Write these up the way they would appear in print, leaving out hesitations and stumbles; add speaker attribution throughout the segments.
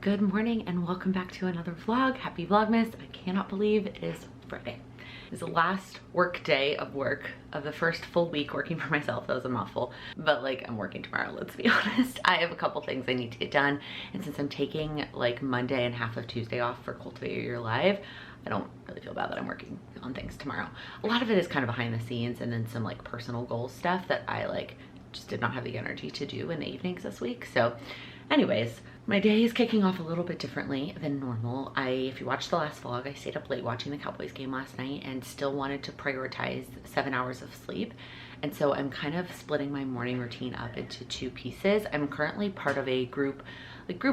Speaker 1: Good morning and welcome back to another vlog. Happy Vlogmas. I cannot believe it is Friday. It's the last work day of work of the first full week working for myself. That was a mouthful, but like I'm working tomorrow, let's be honest. I have a couple things I need to get done, and since I'm taking like Monday and half of Tuesday off for Cultivate Your Life, I don't really feel bad that I'm working on things tomorrow. A lot of it is kind of behind the scenes and then some like personal goals stuff that I like just did not have the energy to do in the evenings this week. So anyways, my day is kicking off a little bit differently than normal. If you watched the last vlog, I stayed up late watching the Cowboys game last night and still wanted to prioritize 7 hours of sleep. And so I'm kind of splitting my morning routine up into two pieces. I'm currently part of a group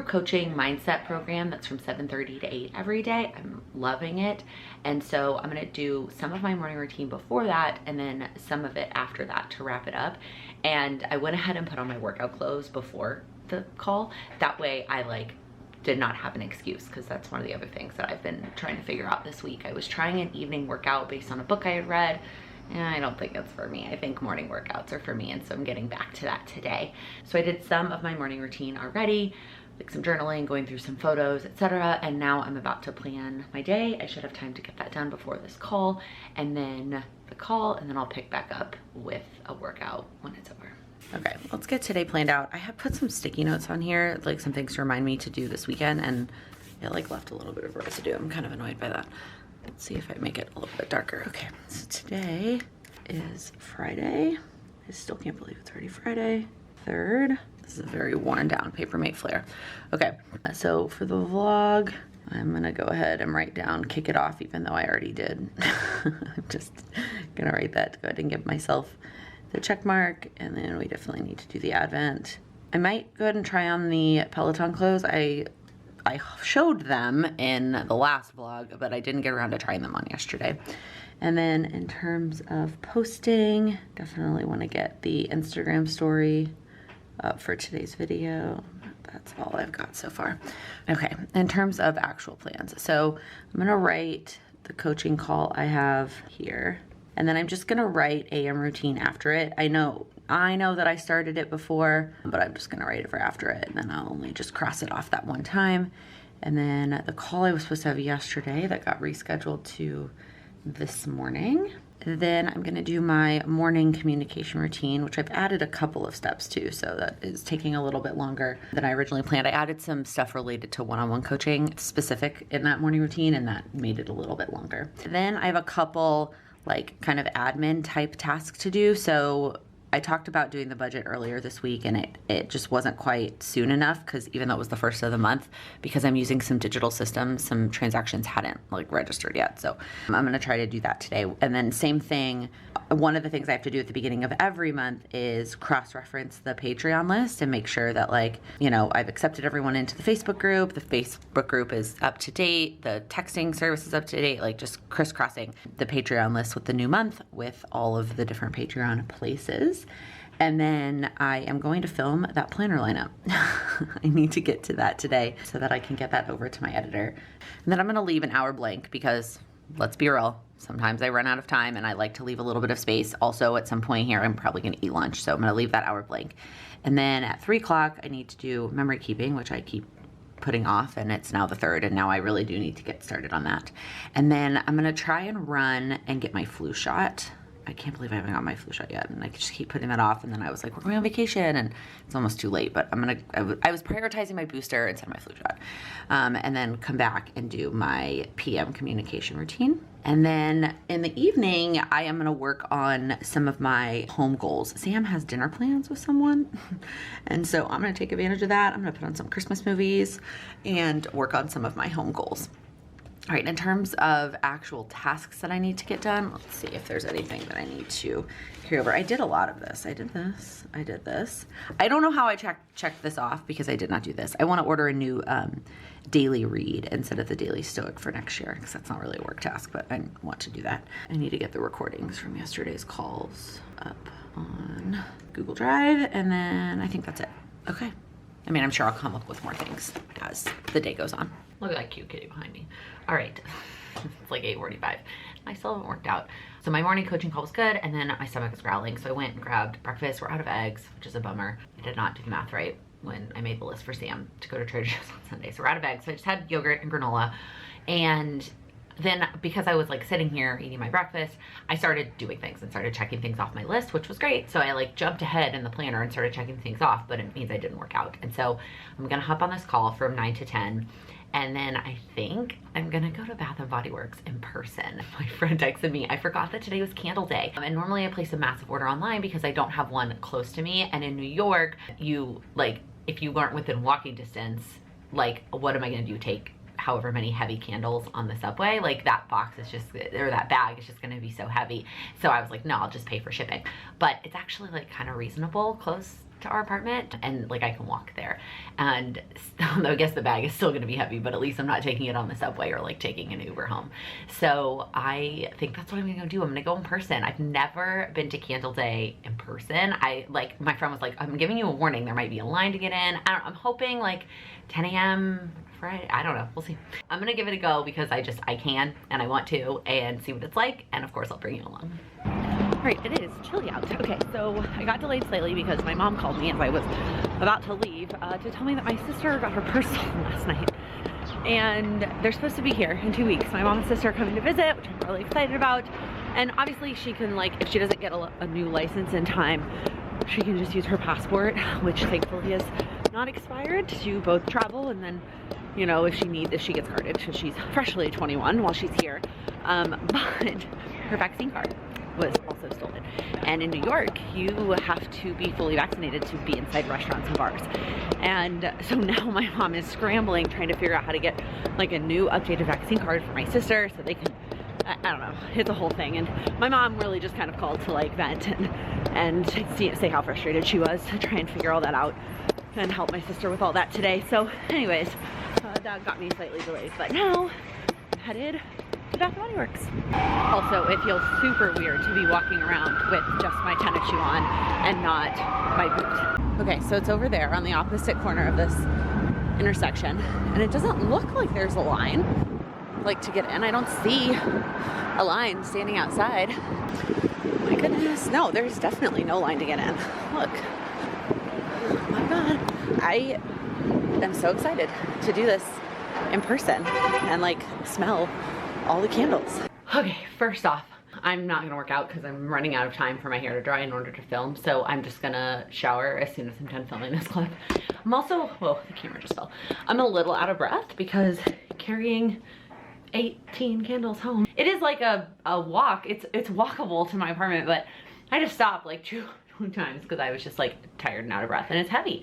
Speaker 1: coaching mindset program that's from 7:30 to 8 every day. I'm loving it. And so I'm gonna do some of my morning routine before that and then some of it after that to wrap it up. And I went ahead and put on my workout clothes before the call. That way I did not have an excuse, because that's one of the other things that I've been trying to figure out this week. I was trying an evening workout based on a book I had read, and I don't think it's for me. I think morning workouts are for me, and so I'm getting back to that today. So I did some of my morning routine already, like some journaling, going through some photos, etc. And now I'm about to plan my day. I should have time to get that done before this call, and then the call, and then I'll pick back up with a workout when it's over. Okay, let's get today planned out. I have put some sticky notes on here, like some things to remind me to do this weekend, and it left a little bit of residue. I'm kind of annoyed by that. Let's see if I make it a little bit darker. Okay, so today is Friday. I still can't believe it's already Friday. 3rd. This is a very worn down Papermate flare. Okay, so for the vlog, I'm gonna go ahead and write down kick it off, even though I already did. I'm just gonna write that to go ahead and give myself the check mark, and then we definitely need to do the advent. I might go ahead and try on the Peloton clothes. I showed them in the last vlog, but I didn't get around to trying them on yesterday. And then in terms of posting, definitely want to get the Instagram story up for today's video. That's all I've got so far. Okay, in terms of actual plans, so I'm gonna write the coaching call I have here, and then I'm just gonna write AM routine after it. I know that I started it before, but I'm just gonna write it for after it, and then I'll only just cross it off that one time. And then the call I was supposed to have yesterday that got rescheduled to this morning. Then I'm gonna do my morning communication routine, which I've added a couple of steps to, so that is taking a little bit longer than I originally planned. I added some stuff related to one-on-one coaching specific in that morning routine, and that made it a little bit longer. Then I have a couple kind of admin type tasks to do. So I talked about doing the budget earlier this week, and it just wasn't quite soon enough, because even though it was the first of the month, because I'm using some digital systems, some transactions hadn't registered yet. So I'm gonna try to do that today. And then same thing, one of the things I have to do at the beginning of every month is cross-reference the Patreon list and make sure that I've accepted everyone into the Facebook group. The Facebook group is up to date. The texting service is up to date, just crisscrossing the Patreon list with the new month with all of the different Patreon places. And then I am going to film that planner lineup. I need to get to that today so that I can get that over to my editor. And then I'm gonna leave an hour blank, because let's be real, sometimes I run out of time and I like to leave a little bit of space. Also, at some point here, I'm probably gonna eat lunch, so I'm gonna leave that hour blank. And then at 3 o'clock, I need to do memory keeping, which I keep putting off, and it's now the 3rd, and now I really do need to get started on that. And then I'm gonna try and run and get my flu shot. I can't believe I haven't got my flu shot yet, and I just keep putting that off. And then I was like, we're going on vacation, and it's almost too late. But I was prioritizing my booster instead of my flu shot, and then come back and do my PM communication routine. And then in the evening, I am gonna work on some of my home goals. Sam has dinner plans with someone, and so I'm gonna take advantage of that. I'm gonna put on some Christmas movies and work on some of my home goals. All right, in terms of actual tasks that I need to get done, let's see if there's anything that I need to carry over. I did a lot of this. I did this. I did this. I don't know how I checked this off, because I did not do this. I want to order a new daily read instead of the daily stoic for next year, because that's not really a work task, but I want to do that. I need to get the recordings from yesterday's calls up on Google Drive, and then I think that's it. Okay. I mean, I'm sure I'll come up with more things as the day goes on. Look at that cute kitty behind me. All right, it's like 8:45. I still haven't worked out. So my morning coaching call was good, and then my stomach was growling. So I went and grabbed breakfast. We're out of eggs, which is a bummer. I did not do the math right when I made the list for Sam to go to Trader Joe's on Sunday. So we're out of eggs. So I just had yogurt and granola. And then because I was like sitting here eating my breakfast, I started doing things and started checking things off my list, which was great. So I like jumped ahead in the planner and started checking things off, but it means I didn't work out. And so I'm gonna hop on this call from 9 to 10. And then I think I'm gonna go to Bath & Body Works in person. My friend texted me, I forgot that today was candle day. And normally I place a massive order online because I don't have one close to me. And in New York, you like, if you weren't within walking distance, like what am I gonna do? Take however many heavy candles on the subway? Like that box is just, or that bag is just gonna be so heavy. So I was like, no, I'll just pay for shipping. But it's actually like kind of reasonable, close to our apartment, and like I can walk there. And I guess the bag is still gonna be heavy, but at least I'm not taking it on the subway or like taking an Uber home. So I think that's what I'm gonna go do. I'm gonna go in person. I've never been to Candle Day in person. My friend was like, I'm giving you a warning, there might be a line to get in. I'm hoping like 10 a.m. Friday, I don't know, we'll see. I'm gonna give it a go because I can and I want to, and see what it's like, and of course I'll bring you along. All right, it is chilly out. Okay, so I got delayed slightly because my mom called me as I was about to leave to tell me that my sister got her purse stolen last night. And they're supposed to be here in 2 weeks. My mom and sister are coming to visit, which I'm really excited about. And obviously she can, like, if she doesn't get a new license in time, she can just use her passport, which thankfully is not expired, to both travel and then, you know, if she gets carded, because she's freshly 21 while she's here. But her vaccine card was also stolen. And in New York, you have to be fully vaccinated to be inside restaurants and bars. And so now my mom is scrambling, trying to figure out how to get like a new updated vaccine card for my sister so they can, I don't know, it's a whole thing. And my mom really just kind of called to like vent and say how frustrated she was to try and figure all that out and help my sister with all that today. So anyways, that got me slightly delayed, but now I'm headed to Bath & Body Works. Also, it feels super weird to be walking around with just my tennis shoe on and not my boots. Okay, so it's over there on the opposite corner of this intersection, and it doesn't look like there's a line like to get in. I don't see a line standing outside. My goodness, no, there's definitely no line to get in. Look, oh my God, I am so excited to do this in person and like smell all the candles. Okay, first off, I'm not gonna work out because I'm running out of time for my hair to dry in order to film, so I'm just gonna shower as soon as I'm done filming this clip. I'm also, whoa, the camera just fell. I'm a little out of breath because carrying 18 candles home, it is like a walk. It's walkable to my apartment, but I just stopped like two times because I was just like tired and out of breath, and it's heavy.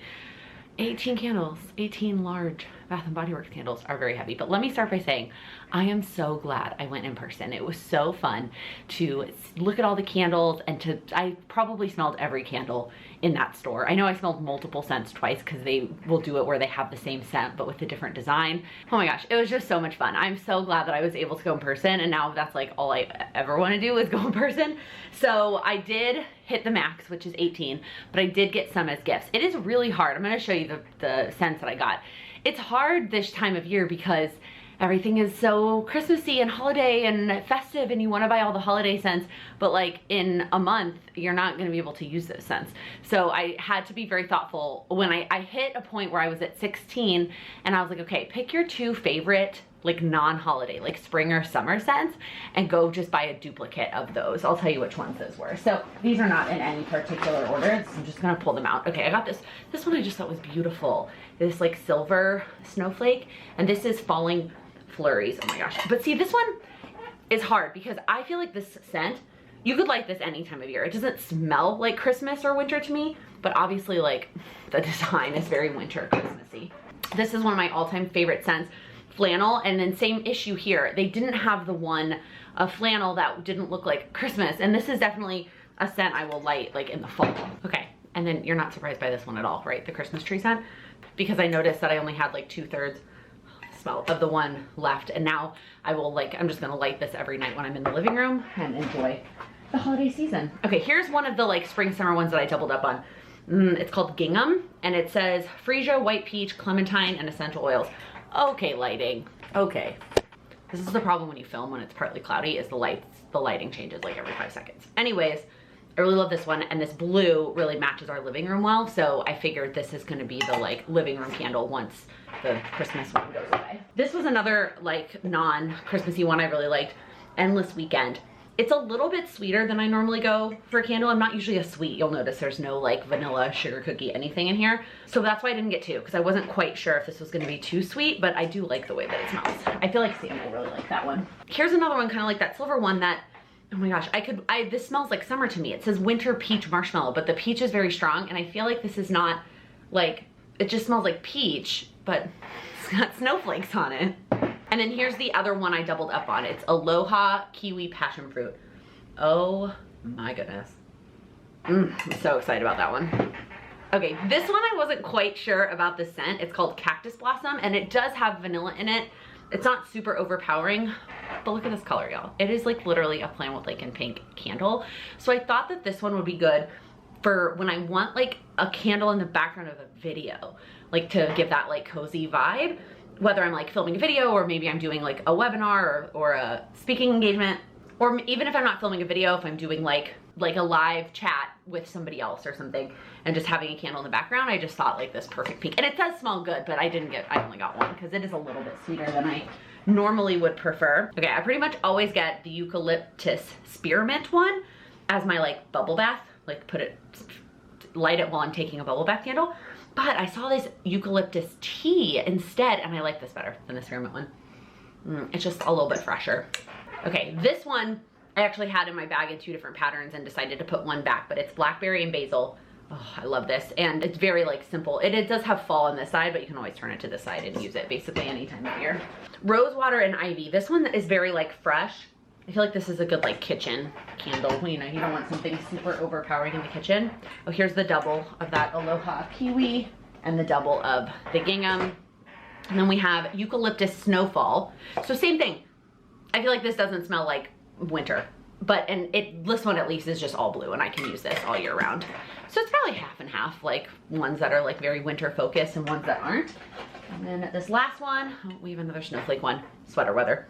Speaker 1: 18 candles, 18 large Bath & Body Works candles are very heavy. But let me start by saying, I am so glad I went in person. It was so fun to look at all the candles, and I probably smelled every candle in that store. I know I smelled multiple scents twice because they will do it where they have the same scent but with a different design. Oh my gosh, it was just so much fun. I'm so glad that I was able to go in person, and now that's like all I ever want to do is go in person. So I did hit the max, which is 18, but I did get some as gifts. It is really hard. I'm going to show you the scents that I got. It's hard this time of year because everything is so Christmassy and holiday and festive, and you want to buy all the holiday scents, but like in a month you're not going to be able to use those scents. So I had to be very thoughtful when I hit a point where I was at 16, and I was like, okay, pick your two favorite like non-holiday, like spring or summer scents, and go just buy a duplicate of those. I'll tell you which ones those were. So these are not in any particular order, so I'm just gonna pull them out. Okay, I got this one I just thought was beautiful. This like silver snowflake, and this is Falling Flurries. Oh my gosh. But see, this one is hard because I feel like this scent, you could light this any time of year. It doesn't smell like Christmas or winter to me, but obviously like the design is very winter Christmassy. This is one of my all-time favorite scents. Flannel, and then same issue here. They didn't have the one flannel that didn't look like Christmas, and this is definitely a scent I will light like in the fall. Okay, and then you're not surprised by this one at all, right? The Christmas tree scent, because I noticed that I only had like 2/3 smell of the one left, and now I will like, I'm just gonna light this every night when I'm in the living room and enjoy the holiday season. Okay, here's one of the like spring summer ones that I doubled up on. It's called Gingham, and it says freesia, white peach, clementine, and essential oils. Okay, lighting. Okay. This is the problem when you film when it's partly cloudy, is the lighting changes like every 5 seconds. Anyways, I really love this one, and this blue really matches our living room well, so I figured this is gonna be the like living room candle once the Christmas one goes away. This was another like non-Christmassy one I really liked, Endless Weekend. It's a little bit sweeter than I normally go for a candle. I'm not usually a sweet. You'll notice there's no like vanilla, sugar cookie, anything in here. So that's why I didn't get two, because I wasn't quite sure if this was gonna be too sweet, but I do like the way that it smells. I feel like Sam will really like that one. Here's another one kind of like that silver one that, oh my gosh, this smells like summer to me. It says winter peach marshmallow, but the peach is very strong, and I feel like this is not like, it just smells like peach, but it's got snowflakes on it. And then here's the other one I doubled up on. It's Aloha Kiwi Passion Fruit. Oh my goodness. I'm so excited about that one. Okay, this one I wasn't quite sure about the scent. It's called Cactus Blossom, and it does have vanilla in it. It's not super overpowering, but look at this color, y'all. It is like literally a Plain with Laken pink candle. So I thought that this one would be good for when I want like a candle in the background of a video, like to give that like cozy vibe, whether I'm like filming a video or maybe I'm doing like a webinar or a speaking engagement, or even if I'm not filming a video, if I'm doing like a live chat with somebody else or something and just having a candle in the background. I just thought like this perfect pink, and it does smell good, but I only got one because it is a little bit sweeter than I normally would prefer. Okay, I pretty much always get the eucalyptus spearmint one as my like bubble bath, like light it while I'm taking a bubble bath candle. But I saw this eucalyptus tea instead, and I like this better than the spearmint one. It's just a little bit fresher. Okay, this one I actually had in my bag in 2 different patterns and decided to put one back, but it's blackberry and basil. Oh, I love this. And it's very like simple. It does have fall on this side, but you can always turn it to this side and use it basically any time of year. Rose water and ivy. This one is very like fresh. I feel like this is a good like kitchen candle. You know, you don't want something super overpowering in the kitchen. Oh, here's the double of that Aloha Kiwi and the double of the gingham. And then we have eucalyptus snowfall. So same thing. I feel like this doesn't smell like winter, but this one at least is just all blue, and I can use this all year round. So it's probably half and half, like ones that are like very winter focused and ones that aren't. And then this last one, oh, we have another snowflake one, sweater weather.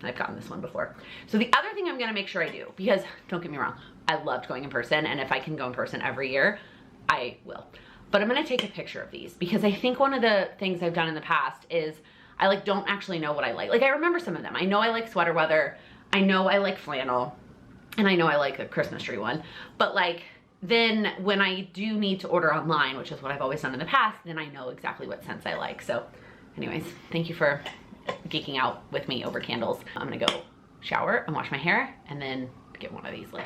Speaker 1: I've gotten this one before. So the other thing I'm gonna make sure I do, because don't get me wrong, I loved going in person, and if I can go in person every year, I will. But I'm gonna take a picture of these, because I think one of the things I've done in the past is I like don't actually know what I like. Like I remember some of them. I know I like sweater weather, I know I like flannel, and I know I like a Christmas tree one. But like then when I do need to order online, which is what I've always done in the past, then I know exactly what scents I like. So anyways, thank you for geeking out with me over candles. I'm gonna go shower and wash my hair and then get one of these lit.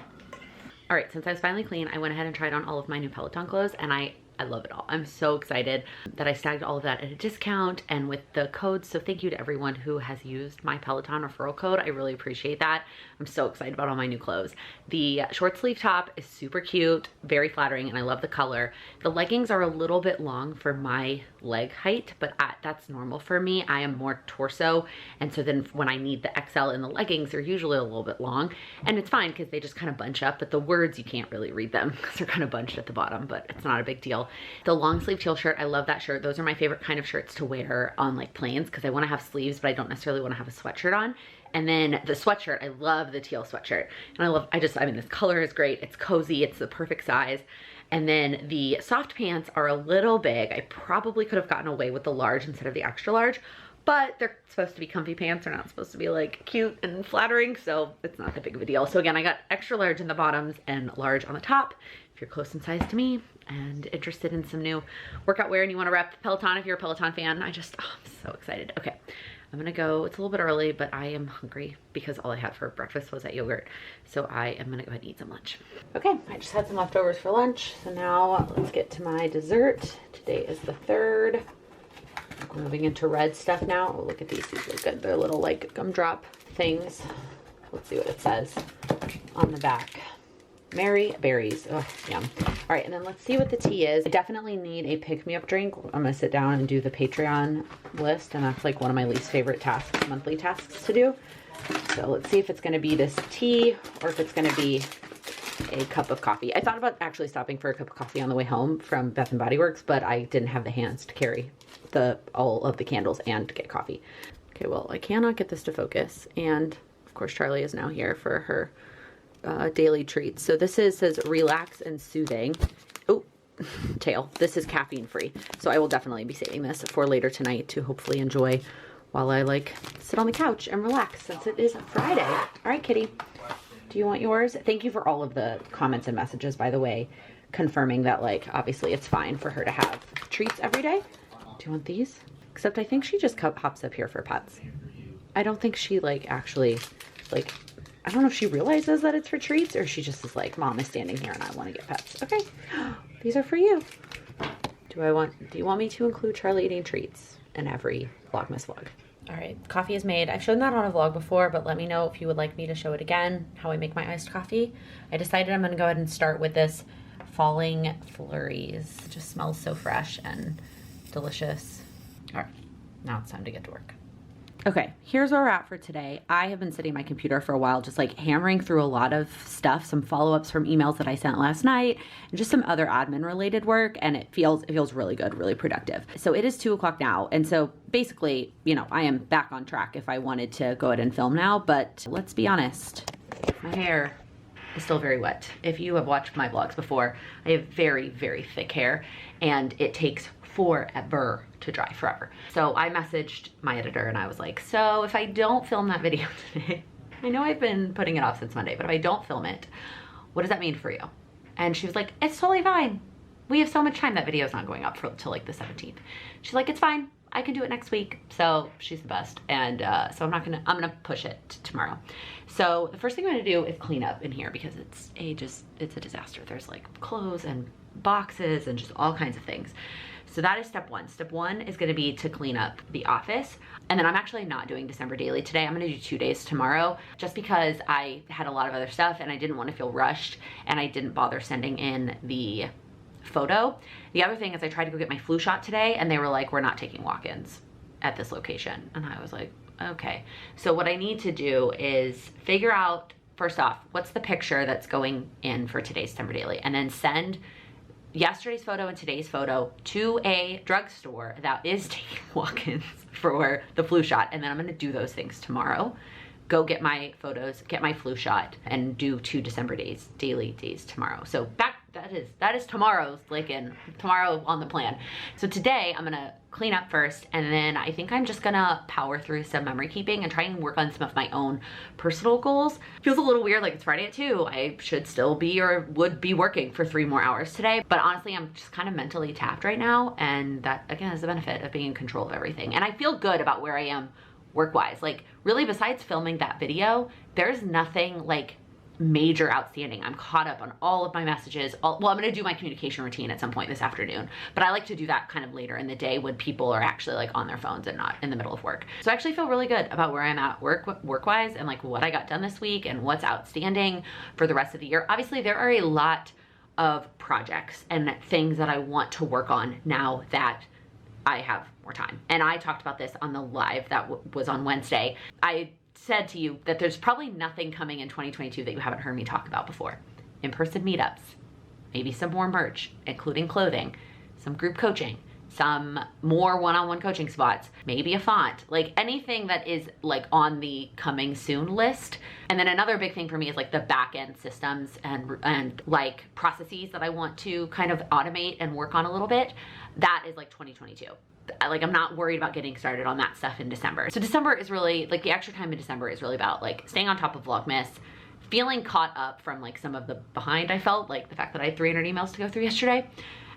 Speaker 1: All right, since I was finally clean, I went ahead and tried on all of my new Peloton clothes, and I love it all. I'm so excited that I snagged all of that at a discount and with the codes. So thank you to everyone who has used my Peloton referral code. I really appreciate that. I'm so excited about all my new clothes. The short sleeve top is super cute, very flattering, and I love the color. The leggings are a little bit long for my leg height, but that's normal for me. I am more torso, and so then when I need the XL in the leggings, they're usually a little bit long, and it's fine because they just kind of bunch up, but the words, you can't really read them because they're kind of bunched at the bottom, but it's not a big deal. The long sleeve teal shirt, I love that shirt. Those are my favorite kind of shirts to wear on like plains, because I want to have sleeves, but I don't necessarily want to have a sweatshirt on. And then the sweatshirt, I love the teal sweatshirt. And I mean, this color is great. It's cozy. It's the perfect size. And then the soft pants are a little big. I probably could have gotten away with the large instead of the extra large, but they're supposed to be comfy pants. They're not supposed to be like cute and flattering, so it's not that big of a deal. So again, I got extra large in the bottoms and large on the top. If you're close in size to me and interested in some new workout wear and you want to rep Peloton, if you're a Peloton fan, I'm so excited. Okay, I'm gonna go. It's a little bit early, but I am hungry because all I had for breakfast was that yogurt. So I am gonna go ahead and eat some lunch. Okay, I just had some leftovers for lunch. So now let's get to my dessert. Today is the 3rd. I'm moving into red stuff now. Oh, look at these. These look good. They're little like gumdrop things. Let's see what it says on the back. Mary berries. Oh, yum. All right, and then let's see what the tea is. I definitely need a pick-me-up drink. I'm gonna sit down and do the Patreon list, and that's like one of my least favorite tasks, monthly tasks to do. So let's see if it's gonna be this tea or if it's gonna be a cup of coffee. I thought about actually stopping for a cup of coffee on the way home from Bath and Body Works, but I didn't have the hands to carry all of the candles and get coffee. Okay, well, I cannot get this to focus, and of course Charlie is now here for her daily treats. So this says relax and soothing. Oh, tail. This is caffeine free. So I will definitely be saving this for later tonight to hopefully enjoy while I like sit on the couch and relax since it is Friday. All right, kitty. Do you want yours? Thank you for all of the comments and messages, by the way, confirming that like obviously it's fine for her to have treats every day. Do you want these? Except I think she just hops up here for pets. I don't think she like actually like, I don't know if she realizes that it's for treats or she just is like, Mom is standing here and I want to get pets. Okay, these are for you. Do you want me to include Charlie eating treats in every Vlogmas vlog? All right, coffee is made. I've shown that on a vlog before, but let me know if you would like me to show it again, how I make my iced coffee. I decided I'm gonna go ahead and start with this Falling Flurries. It just smells so fresh and delicious. All right, now it's time to get to work. Okay, here's where we're at for today. I have been sitting at my computer for a while, just like hammering through a lot of stuff, some follow-ups from emails that I sent last night, and just some other admin related work, and it feels really good, really productive. So it is 2 o'clock now, and so basically, you know, I am back on track if I wanted to go ahead and film now, but let's be honest, my hair is still very wet. If you have watched my vlogs before, I have very, very thick hair, and it takes forever to dry, forever. So I messaged my editor and I was like, so if I don't film that video today, I know I've been putting it off since Monday, but if I don't film it, what does that mean for you? And she was like, it's totally fine. We have so much time, that video is not going up till like the 17th. She's like, it's fine. I can do it next week. So she's the best. And so I'm gonna push it to tomorrow. So the first thing I'm gonna do is clean up in here because it's a disaster. There's like clothes and boxes and just all kinds of things. So that is step one. Step one is gonna be to clean up the office. And then I'm actually not doing December daily today. I'm gonna do 2 days tomorrow just because I had a lot of other stuff and I didn't wanna feel rushed and I didn't bother sending in the photo. The other thing is I tried to go get my flu shot today and they were like, we're not taking walk-ins at this location. And I was like, okay. So what I need to do is figure out, first off, what's the picture that's going in for today's December daily, and then send yesterday's photo and today's photo to a drugstore that is taking walk-ins for the flu shot. And then I'm gonna do those things tomorrow. Go get my photos, get my flu shot, and do 2 December daily days tomorrow. So that is tomorrow's, like in tomorrow on the plan. So today I'm gonna clean up first, and then I think I'm just gonna power through some memory keeping and try and work on some of my own personal goals. Feels a little weird, like it's Friday at 2. I should still be or would be working for 3 more hours today. But honestly, I'm just kind of mentally tapped right now, and that again is the benefit of being in control of everything. And I feel good about where I am work-wise. Like really, besides filming that video, there's nothing like major outstanding. I'm caught up on all of my messages. Well, I'm gonna do my communication routine at some point this afternoon, but I like to do that kind of later in the day when people are actually like on their phones and not in the middle of work. So I actually feel really good about where I'm at work-wise and like what I got done this week and what's outstanding for the rest of the year. Obviously, there are a lot of projects and things that I want to work on now that I have more time. And I talked about this on the live that was on Wednesday. I said to you that there's probably nothing coming in 2022 that you haven't heard me talk about before. In-person meetups, maybe some more merch, including clothing, some group coaching, some more one-on-one coaching spots, maybe a font, like anything that is like on the coming soon list. And then another big thing for me is like the back-end systems and like processes that I want to kind of automate and work on a little bit. That is like 2022. Like I'm not worried about getting started on that stuff in December. So December is really, like the extra time in December is really about like staying on top of Vlogmas, feeling caught up from like some of the behind I felt, like the fact that I had 300 emails to go through yesterday.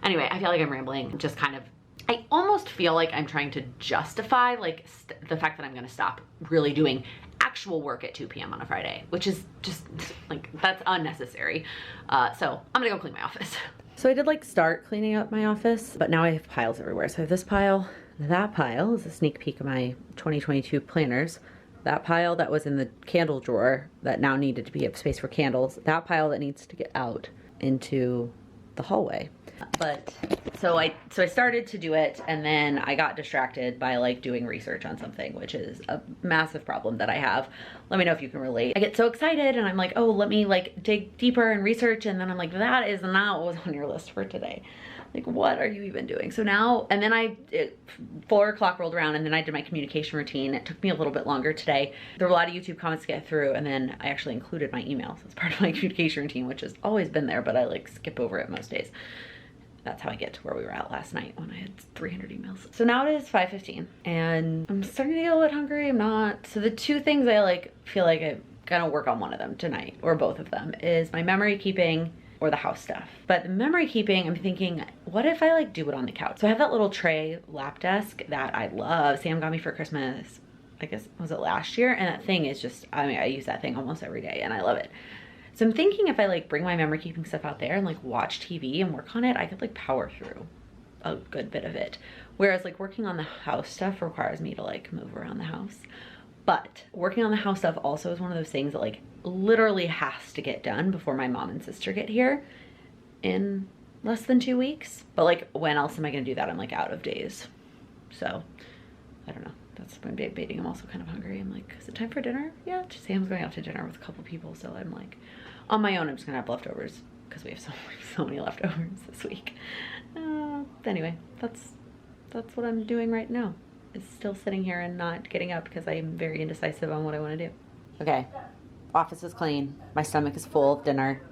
Speaker 1: Anyway, I feel like I'm rambling, just kind of, I almost feel like I'm trying to justify like the fact that I'm gonna stop really doing actual work at 2 p.m. on a Friday, which is just like, that's unnecessary. So I'm gonna go clean my office. So I did like start cleaning up my office, but now I have piles everywhere. So I have this pile, that pile is a sneak peek of my 2022 planners. That pile that was in the candle drawer that now needed to be a space for candles. That pile that needs to get out into the hallway. But so I started to do it, and then I got distracted by like doing research on something, which is a massive problem that I have. Let me know if you can relate. I get so excited and I'm like, oh, let me like dig deeper and research, and then I'm like, that is not what was on your list for today. Like, what are you even doing? So now, and then 4 o'clock rolled around and then I did my communication routine. It took me a little bit longer today. There were a lot of YouTube comments to get through, and then I actually included my emails as part of my communication routine, which has always been there, but I like skip over it most days. That's how I get to where we were at last night when I had 300 emails. So now it is 5:15 and I'm starting to get a little bit hungry. I'm not. So the two things I like feel like I'm gonna work on one of them tonight, or both of them, is my memory keeping or the house stuff. But the memory keeping, I'm thinking, what if I like do it on the couch? So I have that little tray lap desk that I love. Sam got me for Christmas, I guess, was it last year? And that thing is just, I mean, I use that thing almost every day and I love it. So I'm thinking if I like bring my memory keeping stuff out there and like watch TV and work on it, I could like power through a good bit of it. Whereas like working on the house stuff requires me to like move around the house. But working on the house stuff also is one of those things that like literally has to get done before my mom and sister get here in less than 2 weeks. But like, when else am I gonna do that? I'm like out of days. So I don't know. That's my baiting. I'm also kind of hungry. I'm like, is it time for dinner? Yeah, Sam's going out to dinner with a couple people. So I'm like, on my own, I'm just gonna have leftovers because we have so many leftovers this week. Anyway, that's what I'm doing right now. Is still sitting here and not getting up because I'm very indecisive on what I want to do. Okay, office is clean. My stomach is full of dinner.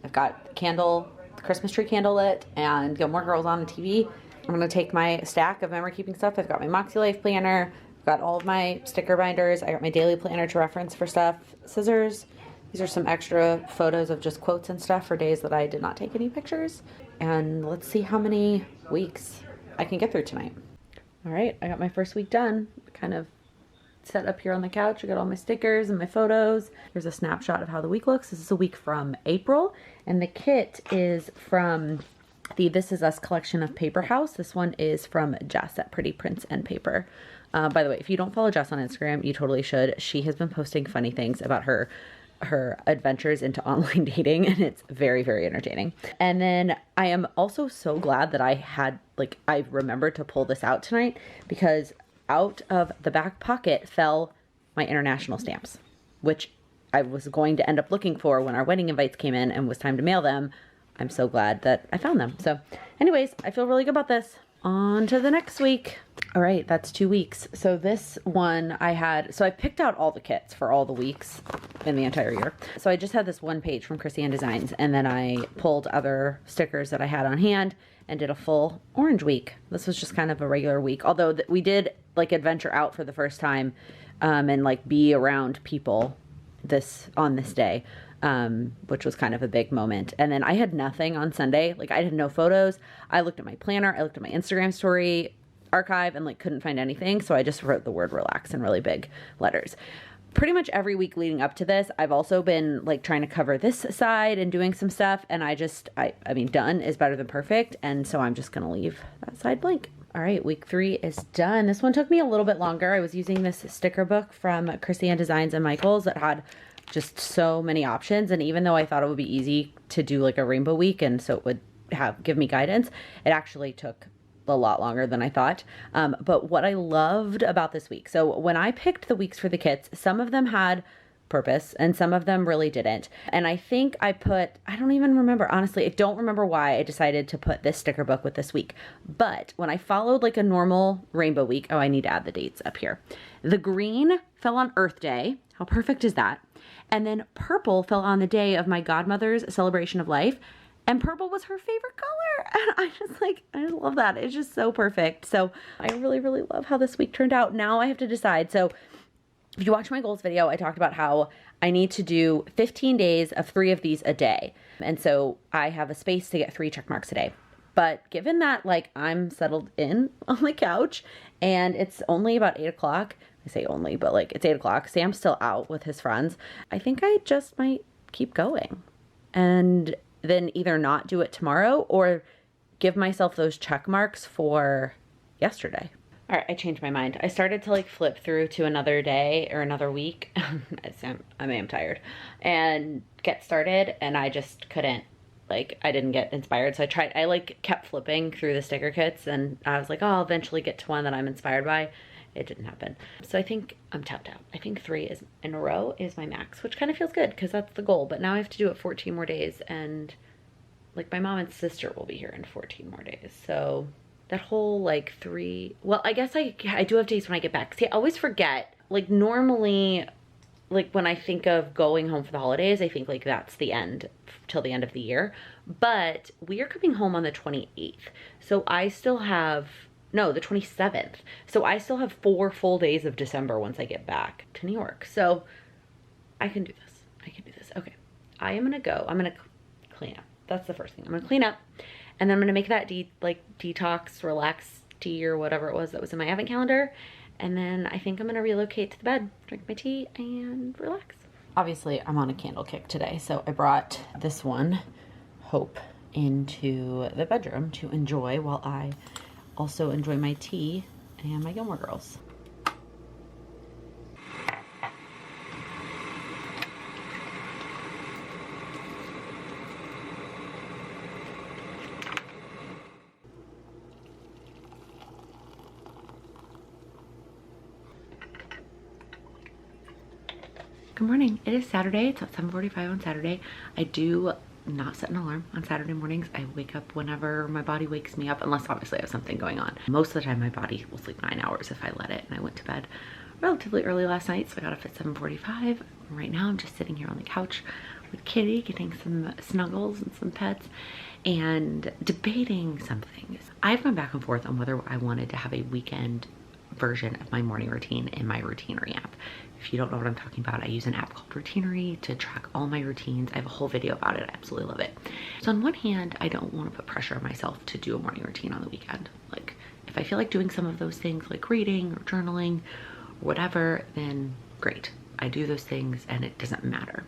Speaker 1: I've got the Christmas tree candle lit and Gilmore Girls on the TV. I'm gonna take my stack of memory keeping stuff. I've got my Moxie Life planner. I've got all of my sticker binders. I got my daily planner to reference for stuff. Scissors. These are some extra photos of just quotes and stuff for days that I did not take any pictures. And let's see how many weeks I can get through tonight. All right, I got my first week done. Kind of set up here on the couch. I got all my stickers and my photos. Here's a snapshot of how the week looks. This is a week from April, and the kit is from the This Is Us collection of Paper House. This one is from Jess at Pretty Prints and Paper. By the way, if you don't follow Jess on Instagram, you totally should. She has been posting funny things about her adventures into online dating, and it's very, very entertaining. And then I am also so glad that I remembered to pull this out tonight, because out of the back pocket fell my international stamps, which I was going to end up looking for when our wedding invites came in and was time to mail them. I'm so glad that I found them. So anyways, I feel really good about this. On to the next week. All right, that's 2 weeks. So this one I picked out all the kits for all the weeks in the entire year. So I just had this one page from Chrissy Ann Designs, and then I pulled other stickers that I had on hand and did a full orange week. This was just kind of a regular week, although we did like adventure out for the first time and like be around people on this day. Which was kind of a big moment. And then I had nothing on Sunday. Like, I had no photos. I looked at my planner. I looked at my Instagram story archive and like couldn't find anything. So I just wrote the word relax in really big letters. Pretty much every week leading up to this, I've also been like trying to cover this side and doing some stuff. And I mean, done is better than perfect. And so I'm just going to leave that side blank. All right, week 3 is done. This one took me a little bit longer. I was using this sticker book from Chrissy Ann Designs and Michaels that had just so many options. And even though I thought it would be easy to do like a rainbow week, and so it would give me guidance, it actually took a lot longer than I thought. But what I loved about this week, so when I picked the weeks for the kits, some of them had purpose and some of them really didn't. And I think I don't even remember, honestly, I don't remember why I decided to put this sticker book with this week. But when I followed like a normal rainbow week, I need to add the dates up here. The green fell on Earth Day. How perfect is that? And then purple fell on the day of my godmother's celebration of life. And purple was her favorite color. And I love that. It's just so perfect. So I really, really love how this week turned out. Now I have to decide. So if you watch my goals video, I talked about how I need to do 15 days of 3 of these a day. And so I have a space to get 3 check marks a day. But given that like I'm settled in on the couch and it's only about 8 o'clock, I say only, but like it's 8 o'clock, Sam's still out with his friends, I think I just might keep going and then either not do it tomorrow or give myself those check marks for yesterday. All right, I changed my mind. I started to like flip through to another day or another week. I am tired and get started, and I just couldn't. Like, I didn't get inspired. So I like kept flipping through the sticker kits, and I was like, oh, I'll eventually get to one that I'm inspired by. It didn't happen. So I think I'm tapped out. I think 3 in a row is my max, which kind of feels good because that's the goal. But now I have to do it 14 more days, and like my mom and sister will be here in 14 more days. So that whole like well, I guess I do have days when I get back. See, I always forget, like normally, like when I think of going home for the holidays, I think like that's the end, till the end of the year. But we are coming home on the 28th. So I still have, no, the 27th. So I still have 4 full days of December once I get back to New York. So I can do this. I can do this. Okay. I am gonna go. I'm gonna clean up. That's the first thing. I'm gonna clean up, and then I'm gonna make that detox, relax tea or whatever it was that was in my advent calendar. And then I think I'm gonna relocate to the bed, drink my tea, and relax. Obviously, I'm on a candle kick today, so I brought this one, Hope, into the bedroom to enjoy while I also enjoy my tea and my Gilmore Girls. Good morning. It is Saturday. It's at 7:45 on Saturday. I do not set an alarm on Saturday mornings. I wake up whenever my body wakes me up, unless obviously I have something going on. Most of the time my body will sleep 9 hours if I let it, and I went to bed relatively early last night, so I got up at 7:45. Right now I'm just sitting here on the couch with Kitty, getting some snuggles and some pets, and debating some things. I've gone back and forth on whether I wanted to have a weekend version of my morning routine in my Routinery app. If you don't know what I'm talking about, I use an app called Routinery to track all my routines. I have a whole video about it. I absolutely love it. So on one hand, I don't want to put pressure on myself to do a morning routine on the weekend. Like if I feel like doing some of those things like reading or journaling or whatever, then great. I do those things and it doesn't matter.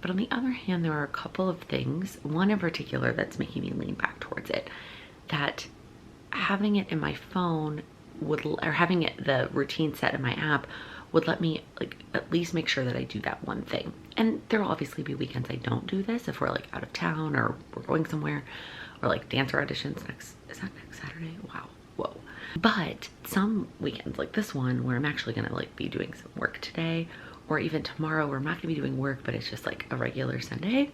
Speaker 1: But on the other hand, there are a couple of things, one in particular that's making me lean back towards it, that having it in my phone or having it, the routine set in my app, would let me like at least make sure that I do that one thing. And there will obviously be weekends I don't do this, if we're like out of town or we're going somewhere, or like dancer auditions next Saturday? Wow, whoa. But some weekends like this one where I'm actually gonna like be doing some work today, or even tomorrow where I'm not gonna be doing work, but it's just like a regular Sunday,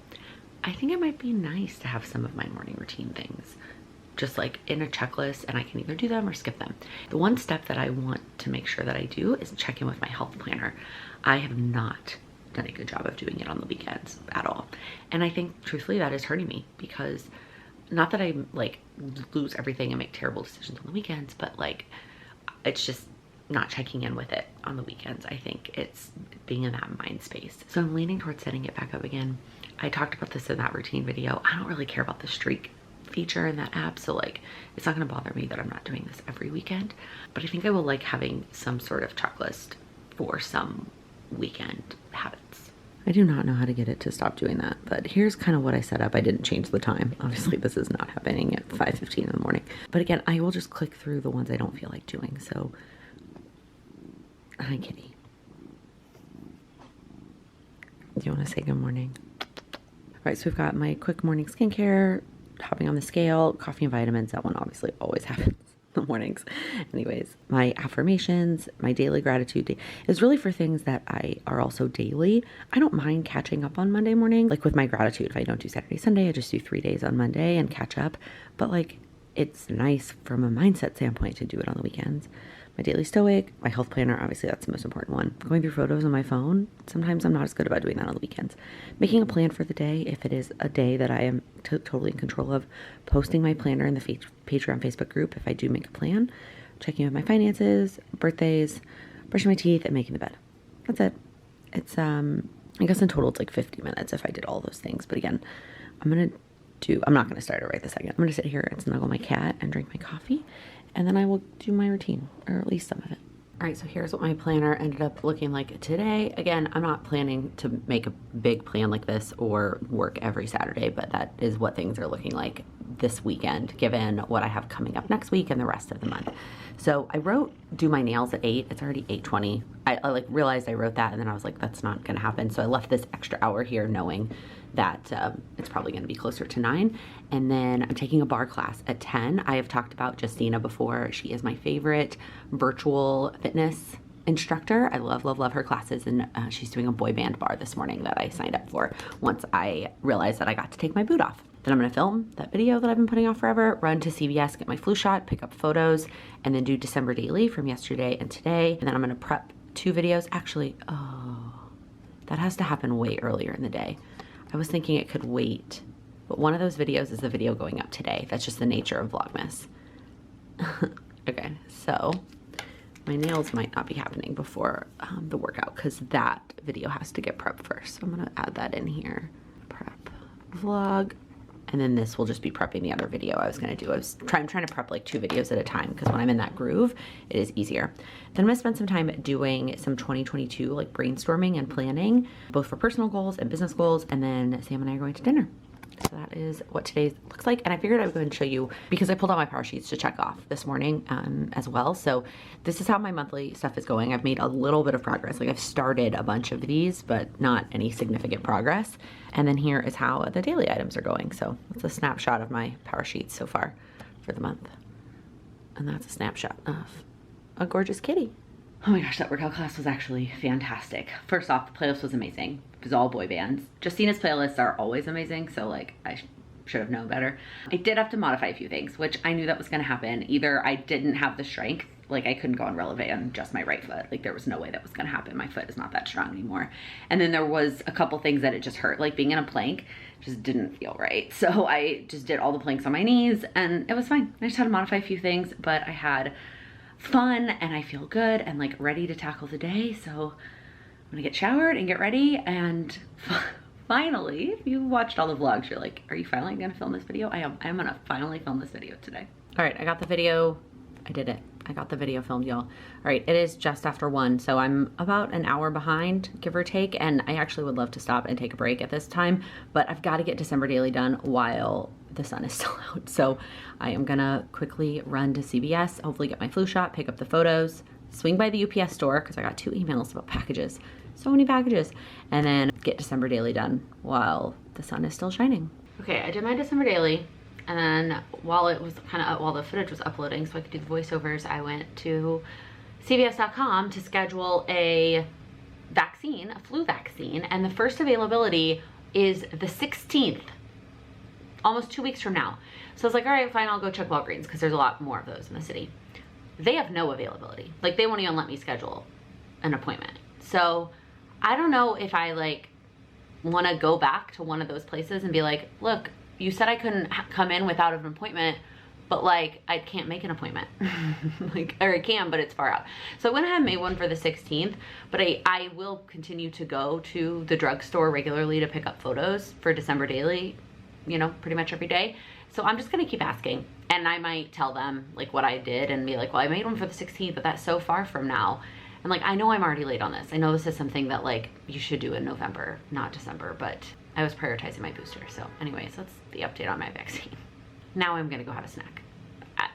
Speaker 1: I think it might be nice to have some of my morning routine things just like in a checklist, and I can either do them or skip them. The one step that I want to make sure that I do is check in with my health planner. I have not done a good job of doing it on the weekends at all. And I think truthfully that is hurting me, because not that I like lose everything and make terrible decisions on the weekends, but like it's just not checking in with it on the weekends. I think it's being in that mind space. So I'm leaning towards setting it back up again. I talked about this in that routine video. I don't really care about the streak feature in that app, so like it's not going to bother me that I'm not doing this every weekend, but I think I will like having some sort of checklist for some weekend habits. I do not know how to get it to stop doing that, but here's kind of what I set up. I didn't change the time. Obviously this is not happening at 5:15 in the morning, but again, I will just click through the ones I don't feel like doing. So hi Kitty, do you want to say good morning? All right, so we've got my quick morning skincare, hopping on the scale, coffee and vitamins. That one obviously always happens in the mornings. Anyways, my affirmations, my daily gratitude is really for things that are also daily. I don't mind catching up on Monday morning. Like with my gratitude, if I don't do Saturday, Sunday, I just do 3 days on Monday and catch up. But like, it's nice from a mindset standpoint to do it on the weekends. My daily stoic, my health planner, obviously that's the most important one. Going through photos on my phone, sometimes I'm not as good about doing that on the weekends. Making a plan for the day, if it is a day that I am totally in control of. Posting my planner in the Patreon Facebook group if I do make a plan. Checking with my finances, birthdays, brushing my teeth, and making the bed. That's it. It's, I guess in total it's like 50 minutes if I did all those things. But again, I'm not going to start it right this second. I'm going to sit here and snuggle my cat and drink my coffee, and then I will do my routine, or at least some of it. All right, so here's what my planner ended up looking like today. Again, I'm not planning to make a big plan like this or work every Saturday, but that is what things are looking like this weekend, given what I have coming up next week and the rest of the month. So I wrote do my nails at 8. It's already 8:20. I like realized I wrote that, and then I was like, that's not gonna happen. So I left this extra hour here knowing that it's probably gonna be closer to 9. And then I'm taking a bar class at 10. I have talked about Justina before. She is my favorite virtual fitness instructor. I love her classes, and she's doing a boy band bar this morning that I signed up for once I realized that I got to take my boot off. Then I'm gonna film that video that I've been putting off forever, run to CVS, get my flu shot, pick up photos, and then do December daily from yesterday and today. And then I'm gonna prep 2 videos. Actually, oh, that has to happen way earlier in the day. I was thinking it could wait, but one of those videos is the video going up today. That's just the nature of Vlogmas. Okay, so my nails might not be happening before the workout because that video has to get prepped first. So I'm gonna add that in here. Prep vlog. And then this will just be prepping the other video I was gonna do. I'm trying to prep like 2 videos at a time because when I'm in that groove, it is easier. Then I'm gonna spend some time doing some 2022 like brainstorming and planning, both for personal goals and business goals. And then Sam and I are going to dinner. So that is what today looks like. And I figured I would go ahead and show you because I pulled out my power sheets to check off this morning as well. So this is how my monthly stuff is going. I've made a little bit of progress. Like I've started a bunch of these, but not any significant progress. And then here is how the daily items are going. So that's a snapshot of my power sheets so far for the month. And that's a snapshot of a gorgeous kitty. Oh my gosh, that workout class was actually fantastic. First off, the playlist was amazing. It was all boy bands. Justina's playlists are always amazing, so like I should have known better. I did have to modify a few things, which I knew that was gonna happen. Either I didn't have the strength, like I couldn't go on releve on just my right foot. Like there was no way that was gonna happen. My foot is not that strong anymore. And then there was a couple things that it just hurt, like being in a plank just didn't feel right. So I just did all the planks on my knees and it was fine. I just had to modify a few things, but I had fun and I feel good and like ready to tackle the day. So I'm gonna get showered and get ready. And finally, if you watched all the vlogs, you're like, are you finally gonna film this video? I am gonna finally film this video today. All right, I got the video. I did it. I got the video filmed, y'all. All right, it is just after 1, so I'm about an hour behind, give or take, and I actually would love to stop and take a break at this time, but I've got to get December daily done while the sun is still out. So I am gonna quickly run to CVS, hopefully get my flu shot, pick up the photos, swing by the UPS store because I got 2 emails about packages, so many packages, and then get December daily done while the sun is still shining. Okay, I did my December daily. And then while it was while the footage was uploading so I could do the voiceovers, I went to CVS.com to schedule a vaccine, a flu vaccine. And the first availability is the 16th, almost 2 weeks from now. So I was like, all right, fine, I'll go check Walgreens because there's a lot more of those in the city. They have no availability. Like they won't even let me schedule an appointment. So I don't know if I like want to go back to one of those places and be like, look, you said I couldn't come in without an appointment, but like I can't make an appointment. Like, or I can, but it's far out. So I went ahead and made one for the 16th, but I will continue to go to the drugstore regularly to pick up photos for December daily, you know, pretty much every day. So I'm just gonna keep asking, and I might tell them like what I did and be like, well, I made one for the 16th, but that's so far from now. And like, I know I'm already late on this. I know this is something that like you should do in November, not December, but I was prioritizing my booster. So anyways, that's the update on my vaccine. Now I'm gonna go have a snack.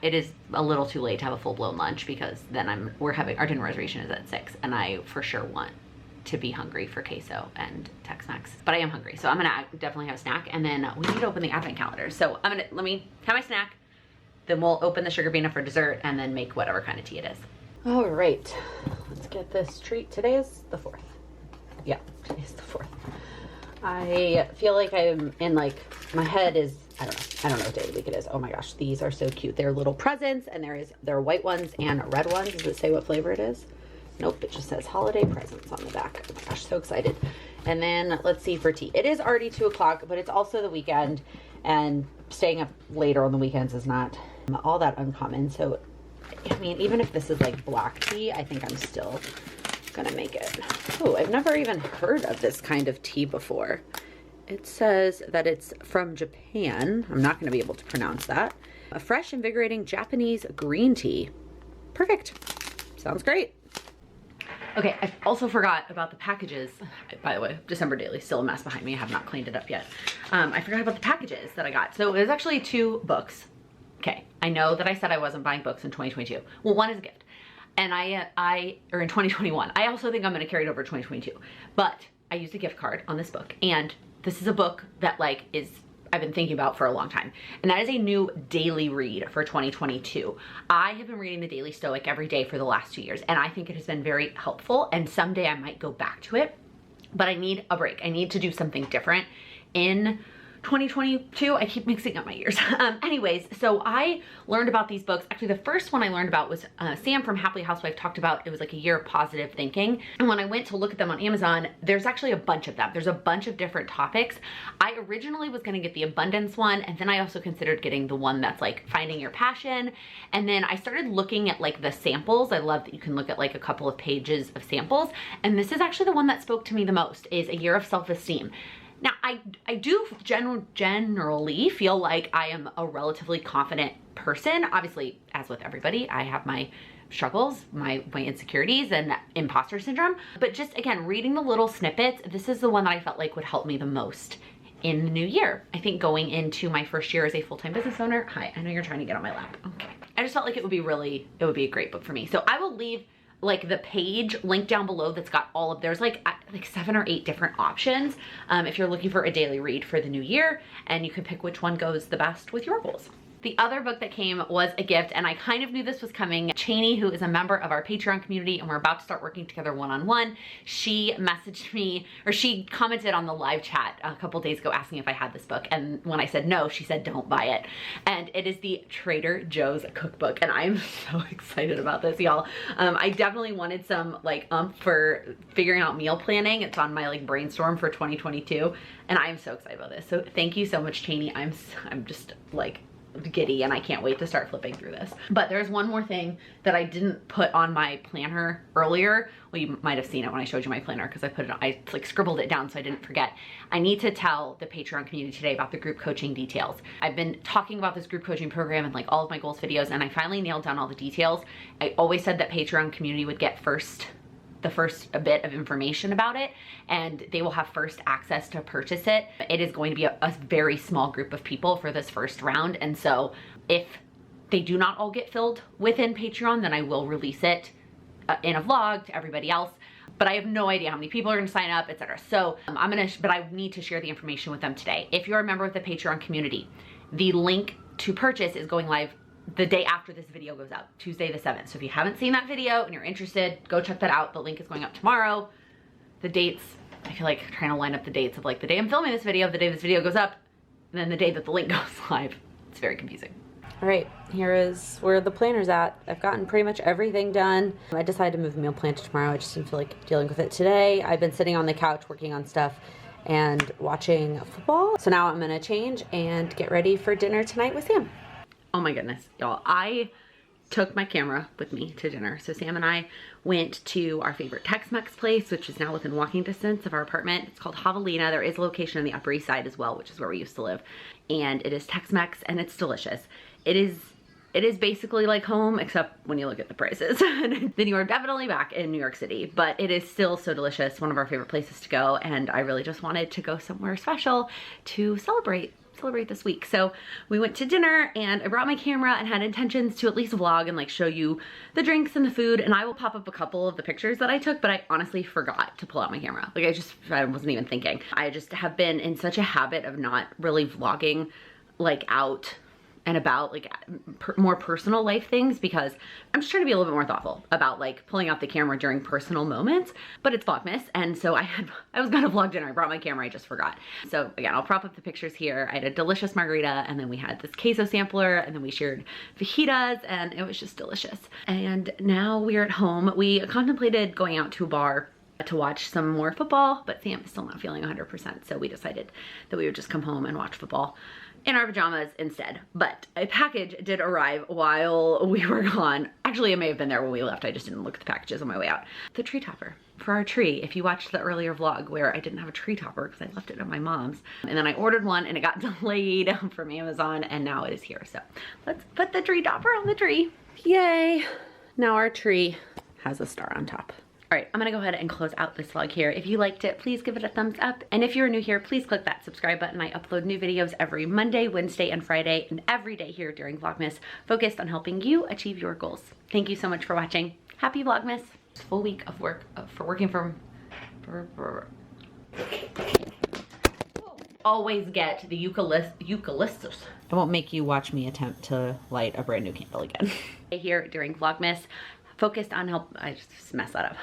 Speaker 1: It is a little too late to have a full-blown lunch because then our dinner reservation is at 6 and I for sure want to be hungry for queso and Tex-Mex. But I am hungry, so I'm gonna definitely have a snack, and then we need to open the advent calendar. So let me have my snack, then we'll open the sugar bean for dessert and then make whatever kind of tea it is. All right, let's get this treat. Today is the 4th. Yeah, today is the 4th. I feel like I'm in like, my head is, I don't know what day of the week it is. Oh my gosh, these are so cute. They're little presents, and there are white ones and red ones. Does it say what flavor it is? Nope, it just says holiday presents on the back. Oh my gosh, so excited. And then let's see for tea. It is already 2 o'clock, but it's also the weekend, and staying up later on the weekends is not all that uncommon. So, I mean, even if this is like black tea, I think I'm still gonna make it. Oh, I've never even heard of this kind of tea before. It says that it's from Japan. I'm not gonna be able to pronounce that. A fresh, invigorating Japanese green tea. Perfect. Sounds great. Okay, I also forgot about the packages. By the way, December daily, still a mess behind me. I have not cleaned it up yet. I forgot about the packages that I got. So it was actually 2 books. Okay, I know that I said I wasn't buying books in 2022. Well, one is a gift. And or in 2021. I also think I'm gonna carry it over to 2022. But I used a gift card on this book, and this is a book that like I've been thinking about for a long time. And that is a new daily read for 2022. I have been reading the Daily Stoic every day for the last 2 years, and I think it has been very helpful, and someday I might go back to it, but I need a break. I need to do something different in 2022. I keep mixing up my years. Anyways, so I learned about these books. Actually, the first one I learned about was Sam from Happily Housewife talked about, it was like a year of positive thinking. And when I went to look at them on Amazon, there's actually a bunch of them. There's a bunch of different topics. I originally was gonna get the abundance one, and then I also considered getting the one that's like finding your passion. And then I started looking at like the samples. I love that you can look at like a couple of pages of samples. And this is actually the one that spoke to me the most, is A Year of Self-Esteem. Now, I do generally feel like I am a relatively confident person. Obviously, as with everybody, I have my struggles, my insecurities and imposter syndrome. But just, again, reading the little snippets, this is the one that I felt like would help me the most in the new year. I think going into my first year as a full-time business owner. Hi, I know you're trying to get on my lap. Okay. I just felt like it would be a great book for me. So I will leave like the page link down below that's got all of, there's like 7 or 8 different options if you're looking for a daily read for the new year, and you can pick which one goes the best with your goals. The other book that came was a gift, and I kind of knew this was coming. Cheney, who is a member of our Patreon community, and we're about to start working together one-on-one, she messaged me, or she commented on the live chat a couple days ago asking if I had this book, and when I said no, she said don't buy it. And it is the Trader Joe's cookbook, and I'm so excited about this, y'all. I definitely wanted some like for figuring out meal planning. It's on my like brainstorm for 2022, and I'm so excited about this. So thank you so much, Cheney. I'm just like giddy, and I can't wait to start flipping through this. But there's one more thing that I didn't put on my planner earlier. Well, you might have seen it when I showed you my planner, because I like scribbled it down so I didn't forget. I need to tell the Patreon community today about the group coaching details. I've been talking about this group coaching program in like all of my goals videos, and I finally nailed down all the details. I always said that Patreon community would get the first bit of information about it, and they will have first access to purchase it. It is going to be a very small group of people for this first round, and so if they do not all get filled within Patreon, then I will release it in a vlog to everybody else. But I have no idea how many people are gonna sign up, etc. So but I need to share the information with them today. If you're a member of the Patreon community, the link to purchase is going live the day after this video goes out, Tuesday the 7th. So if you haven't seen that video and you're interested, go check that out. The link is going up tomorrow. The dates, I feel like trying to line up the dates of like the day I'm filming this video, the day this video goes up, and then the day that the link goes live. It's very confusing. All right, here is where the planner's at. I've gotten pretty much everything done. I decided to move the meal plan to tomorrow. I just didn't feel like dealing with it today. I've been sitting on the couch working on stuff and watching football. So now I'm gonna change and get ready for dinner tonight with Sam. Oh my goodness, y'all. I took my camera with me to dinner. So Sam and I went to our favorite Tex-Mex place, which is now within walking distance of our apartment. It's called Javelina. There is a location on the Upper East Side as well, which is where we used to live. And it is Tex-Mex, and it's delicious. It is basically like home, except when you look at the prices. Then you are definitely back in New York City, but it is still so delicious. One of our favorite places to go, and I really just wanted to go somewhere special to celebrate this week. So we went to dinner, and I brought my camera and had intentions to at least vlog and like show you the drinks and the food, and I will pop up a couple of the pictures that I took, but I honestly forgot to pull out my camera. Like I wasn't even thinking. I just have been in such a habit of not really vlogging like out and about like more personal life things, because I'm just trying to be a little bit more thoughtful about like pulling out the camera during personal moments. But it's Vlogmas, and so I was gonna vlog dinner. I brought my camera, I just forgot. So again, I'll prop up the pictures here. I had a delicious margarita, and then we had this queso sampler, and then we shared fajitas, and it was just delicious. And now we're at home. We contemplated going out to a bar to watch some more football, but Sam is still not feeling 100%, so we decided that we would just come home and watch football in our pajamas instead. But a package did arrive while we were gone. Actually, it may have been there when we left. I just didn't look at the packages on my way out. The tree topper for our tree. If you watched the earlier vlog where I didn't have a tree topper because I left it at my mom's, and then I ordered one and it got delayed from Amazon, and now it is here. So let's put the tree topper on the tree. Yay. Now our tree has a star on top. All right, I'm gonna go ahead and close out this vlog here. If you liked it, please give it a thumbs up. And if you're new here, please click that subscribe button. I upload new videos every Monday, Wednesday, and Friday, and every day here during Vlogmas, focused on helping you achieve your goals. Thank you so much for watching. Happy Vlogmas. Full week of work for working from, always get the eucalyptus. I won't make you watch me attempt to light a brand new candle again. Here during Vlogmas, focused on I just messed that up.